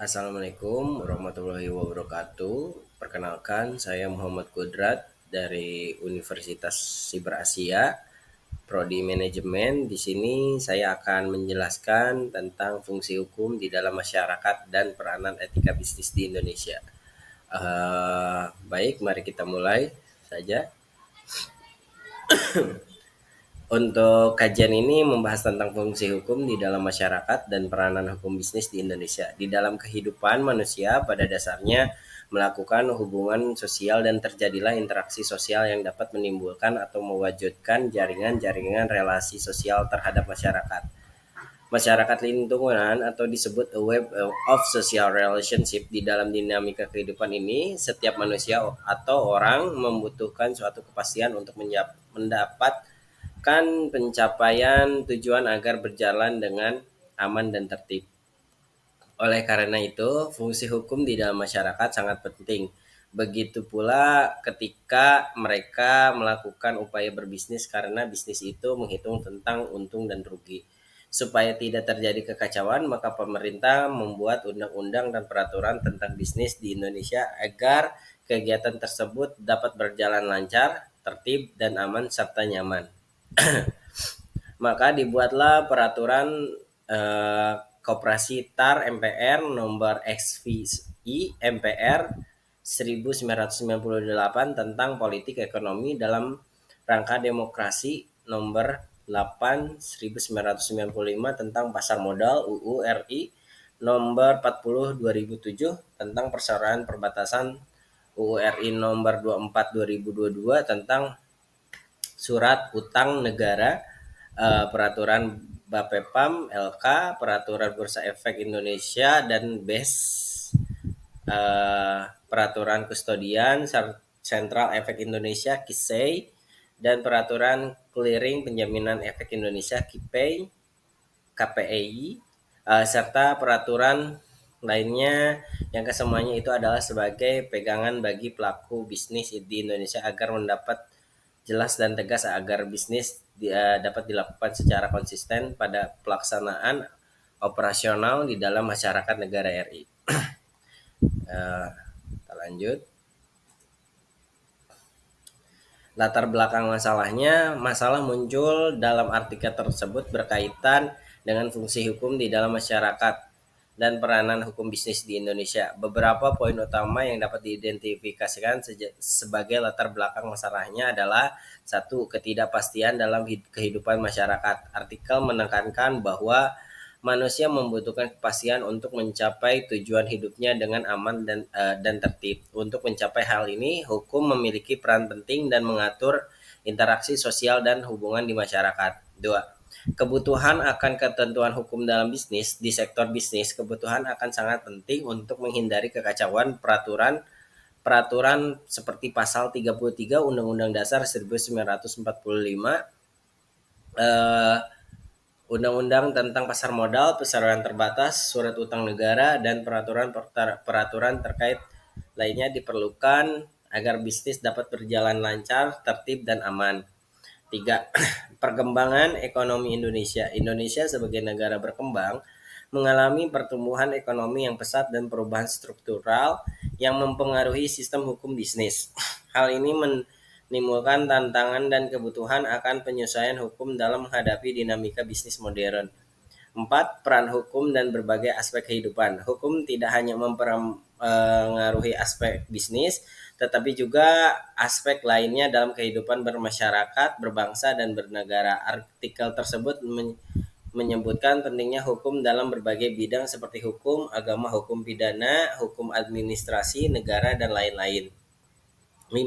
Assalamualaikum warahmatullahi wabarakatuh. Perkenalkan, saya Muhammad Kudrat dari Universitas Siber Asia, Prodi Manajemen. Di sini saya akan menjelaskan tentang fungsi hukum di dalam masyarakat dan peranan etika bisnis di Indonesia. Baik, mari kita mulai saja. Untuk kajian ini membahas tentang fungsi hukum di dalam masyarakat dan peranan hukum bisnis di Indonesia. Di dalam kehidupan manusia pada dasarnya melakukan hubungan sosial dan terjadilah interaksi sosial yang dapat menimbulkan atau mewujudkan jaringan-jaringan relasi sosial terhadap masyarakat. Masyarakat lingkungan atau disebut a web of social relationship. Di dalam dinamika kehidupan ini, setiap manusia atau orang membutuhkan suatu kepastian untuk mendapat pencapaian tujuan agar berjalan dengan aman dan tertib. Oleh karena itu, fungsi hukum di dalam masyarakat sangat penting. Begitu pula ketika mereka melakukan upaya berbisnis karena bisnis itu menghitung tentang untung dan rugi. Supaya tidak terjadi kekacauan, maka pemerintah membuat undang-undang dan peraturan tentang bisnis di Indonesia agar kegiatan tersebut dapat berjalan lancar, tertib, dan aman serta nyaman. Maka dibuatlah peraturan eh, Koperasi TAR MPR nomor XVI MPR 1998 tentang politik ekonomi dalam rangka demokrasi nomor 8 1995 tentang pasar modal UU RI nomor 40 2007 tentang persamaan perbatasan UU RI nomor 24 2022 tentang surat utang negara, peraturan Bapepam LK, peraturan Bursa Efek Indonesia dan BES, peraturan kustodian Sentral Efek Indonesia KISEI, dan peraturan Clearing Penjaminan Efek Indonesia KIPEI, KPEI, serta peraturan lainnya yang kesemuanya itu adalah sebagai pegangan bagi pelaku bisnis di Indonesia agar mendapat jelas dan tegas agar bisnis dapat dilakukan secara konsisten pada pelaksanaan operasional di dalam masyarakat negara RI. Kita lanjut. Latar belakang masalahnya, masalah muncul dalam artikel tersebut berkaitan dengan fungsi hukum di dalam masyarakat dan peranan hukum bisnis di Indonesia. Beberapa poin utama yang dapat diidentifikasikan sebagai latar belakang masalahnya adalah: satu, ketidakpastian dalam kehidupan masyarakat. Artikel menekankan bahwa manusia membutuhkan kepastian untuk mencapai tujuan hidupnya dengan aman dan tertib. Untuk mencapai hal ini, hukum memiliki peran penting dan mengatur interaksi sosial dan hubungan di masyarakat. Dua, kebutuhan akan ketentuan hukum dalam bisnis. Di sektor bisnis, kebutuhan akan sangat penting untuk menghindari kekacauan peraturan seperti pasal 33 Undang-Undang Dasar 1945, Undang-Undang tentang Pasar Modal, Pesaran Terbatas, Surat Utang Negara, dan peraturan terkait lainnya diperlukan agar bisnis dapat berjalan lancar, tertib, dan aman. 3. Perkembangan ekonomi Indonesia. Indonesia sebagai negara berkembang mengalami pertumbuhan ekonomi yang pesat dan perubahan struktural yang mempengaruhi sistem hukum bisnis. Hal ini menimbulkan tantangan dan kebutuhan akan penyesuaian hukum dalam menghadapi dinamika bisnis modern. 4. Peran hukum dan berbagai aspek kehidupan. Hukum tidak hanya mempengaruhi aspek bisnis, tetapi juga aspek lainnya dalam kehidupan bermasyarakat, berbangsa, dan bernegara. Artikel tersebut menyebutkan pentingnya hukum dalam berbagai bidang seperti hukum, agama, hukum pidana, hukum administrasi, negara, dan lain-lain. 5.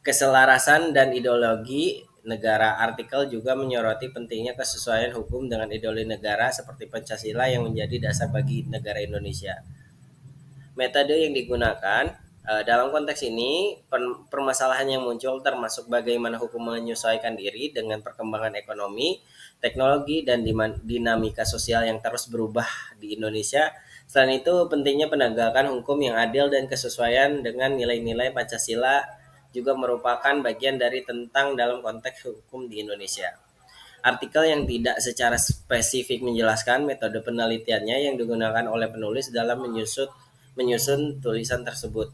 Keselarasan dan ideologi negara. Artikel juga menyoroti pentingnya kesesuaian hukum dengan ideologi negara seperti Pancasila yang menjadi dasar bagi negara Indonesia. Metode yang digunakan dalam konteks ini, permasalahan yang muncul termasuk bagaimana hukum menyesuaikan diri dengan perkembangan ekonomi, teknologi, dan dinamika sosial yang terus berubah di Indonesia. Selain itu, pentingnya penegakan hukum yang adil dan kesesuaian dengan nilai-nilai Pancasila juga merupakan bagian dari tentang dalam konteks hukum di Indonesia. Artikel yang tidak secara spesifik menjelaskan metode penelitiannya yang digunakan oleh penulis dalam menyusun tulisan tersebut.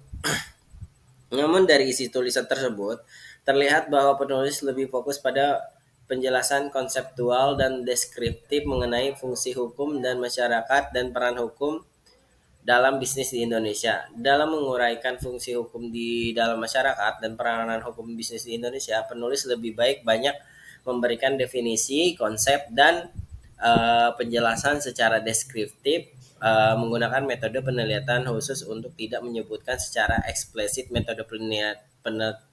Namun dari isi tulisan tersebut, terlihat bahwa penulis lebih fokus pada penjelasan konseptual dan deskriptif mengenai fungsi hukum dan masyarakat dan peran hukum dalam bisnis di Indonesia. Dalam menguraikan fungsi hukum di dalam masyarakat dan peranan hukum bisnis di Indonesia, penulis lebih baik banyak memberikan definisi, konsep, dan penjelasan secara deskriptif menggunakan metode penelitian khusus untuk tidak menyebutkan secara eksplisit metode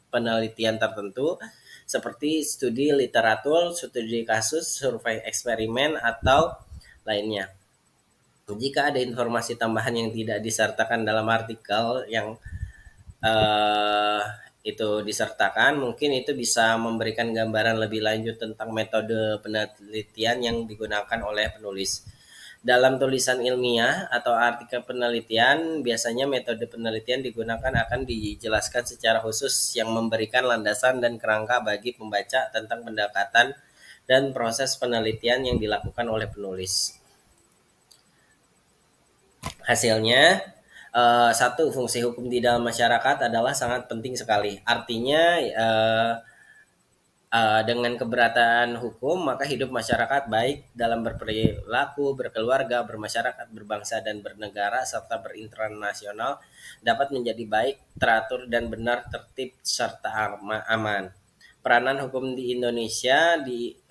penelitian tertentu seperti studi literatur, studi kasus, survei eksperimen, atau lainnya. Jika ada informasi tambahan yang tidak disertakan dalam artikel yang eh, itu disertakan, mungkin itu bisa memberikan gambaran lebih lanjut tentang metode penelitian yang digunakan oleh penulis. Dalam tulisan ilmiah atau artikel penelitian, biasanya metode penelitian digunakan akan dijelaskan secara khusus yang memberikan landasan dan kerangka bagi pembaca tentang pendekatan dan proses penelitian yang dilakukan oleh penulis. Hasilnya, satu, fungsi hukum di dalam masyarakat adalah sangat penting sekali. Artinya, dengan keberatan hukum, maka hidup masyarakat baik dalam berperilaku, berkeluarga, bermasyarakat, berbangsa, dan bernegara, serta berinternasional dapat menjadi baik, teratur, dan benar, tertib, serta aman. Peranan hukum di Indonesia di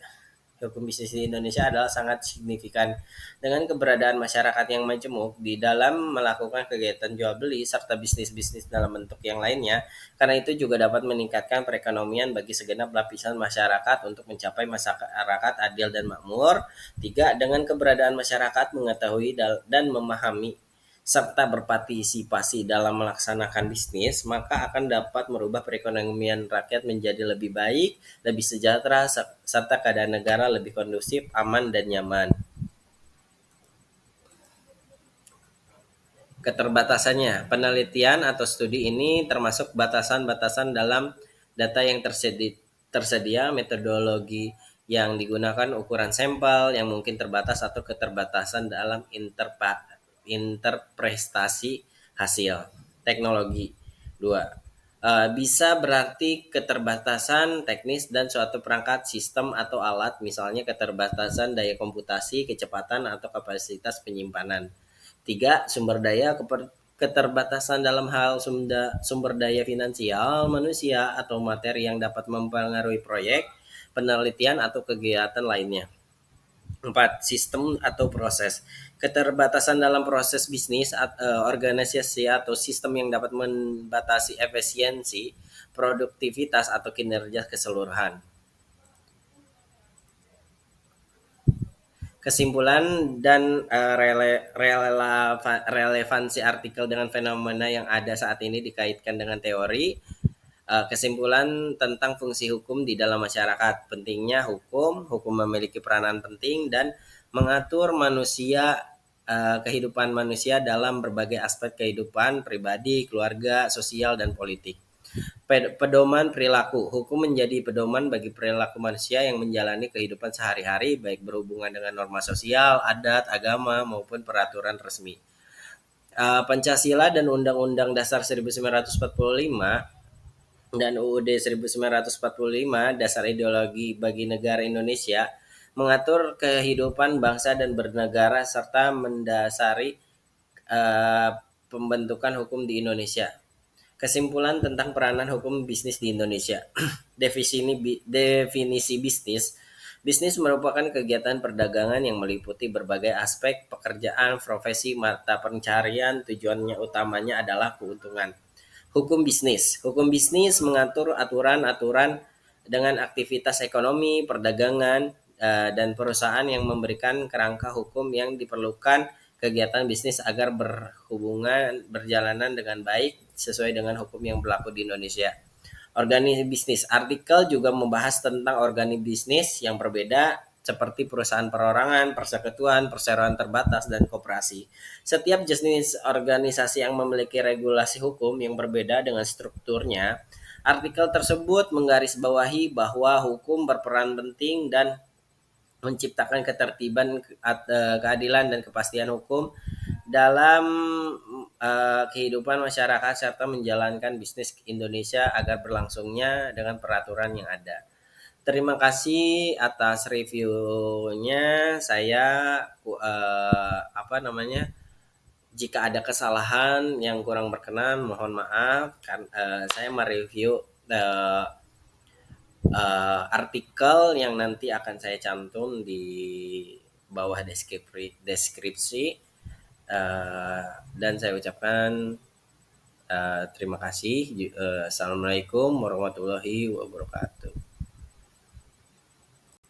hukum bisnis di Indonesia adalah sangat signifikan. Dengan keberadaan masyarakat yang majemuk di dalam melakukan kegiatan jual beli serta bisnis-bisnis dalam bentuk yang lainnya, karena itu juga dapat meningkatkan perekonomian bagi segenap lapisan masyarakat untuk mencapai masyarakat adil dan makmur. Tiga, dengan keberadaan masyarakat mengetahui dan memahami serta berpartisipasi dalam melaksanakan bisnis, maka akan dapat merubah perekonomian rakyat menjadi lebih baik, lebih sejahtera, serta keadaan negara lebih kondusif, aman, dan nyaman. Keterbatasannya, penelitian atau studi ini termasuk batasan-batasan dalam data yang tersedia, metodologi yang digunakan, ukuran sampel yang mungkin terbatas, atau keterbatasan dalam interpretasi hasil. Teknologi. Dua, bisa berarti keterbatasan teknis dan suatu perangkat, sistem, atau alat, misalnya keterbatasan daya komputasi, kecepatan, atau kapasitas penyimpanan. Tiga, sumber daya, keterbatasan dalam hal sumber daya finansial, manusia, atau materi yang dapat mempengaruhi proyek, penelitian, atau kegiatan lainnya. 4. Sistem atau proses. Keterbatasan dalam proses bisnis, organisasi, atau sistem yang dapat membatasi efisiensi, produktivitas, atau kinerja keseluruhan. Kesimpulan dan relevansi artikel dengan fenomena yang ada saat ini dikaitkan dengan teori. Kesimpulan tentang fungsi hukum di dalam masyarakat. Pentingnya hukum memiliki peranan penting dan mengatur kehidupan manusia dalam berbagai aspek kehidupan pribadi, keluarga, sosial, dan politik. Pedoman perilaku. Hukum menjadi pedoman bagi perilaku manusia yang menjalani kehidupan sehari-hari, baik berhubungan dengan norma sosial, adat, agama, maupun peraturan resmi. Pancasila dan Undang-Undang Dasar 1945 dan UUD 1945 Dasar Ideologi bagi Negara Indonesia mengatur kehidupan bangsa dan bernegara serta mendasari pembentukan hukum di Indonesia. Kesimpulan tentang peranan hukum bisnis di Indonesia. Definisi bisnis. Bisnis merupakan kegiatan perdagangan yang meliputi berbagai aspek pekerjaan, profesi, mata pencarian. Tujuannya utamanya adalah keuntungan. Hukum bisnis. Hukum bisnis mengatur aturan-aturan dengan aktivitas ekonomi, perdagangan, dan perusahaan yang memberikan kerangka hukum yang diperlukan kegiatan bisnis agar berjalanan dengan baik sesuai dengan hukum yang berlaku di Indonesia. Organisasi bisnis. Artikel juga membahas tentang organisasi bisnis yang berbeda seperti perusahaan perorangan, persekutuan, perseroan terbatas, dan koperasi. Setiap jenis organisasi yang memiliki regulasi hukum yang berbeda dengan strukturnya. Artikel tersebut menggarisbawahi bahwa hukum berperan penting dan menciptakan ketertiban, keadilan dan kepastian hukum dalam kehidupan masyarakat serta menjalankan bisnis Indonesia agar berlangsungnya dengan peraturan yang ada. Terima kasih atas reviewnya. Saya apa namanya? Jika ada kesalahan yang kurang berkenan, mohon maaf. Saya mereview uh, artikel yang nanti akan saya cantum di bawah deskripsi. Dan saya ucapkan terima kasih. Assalamualaikum warahmatullahi wabarakatuh.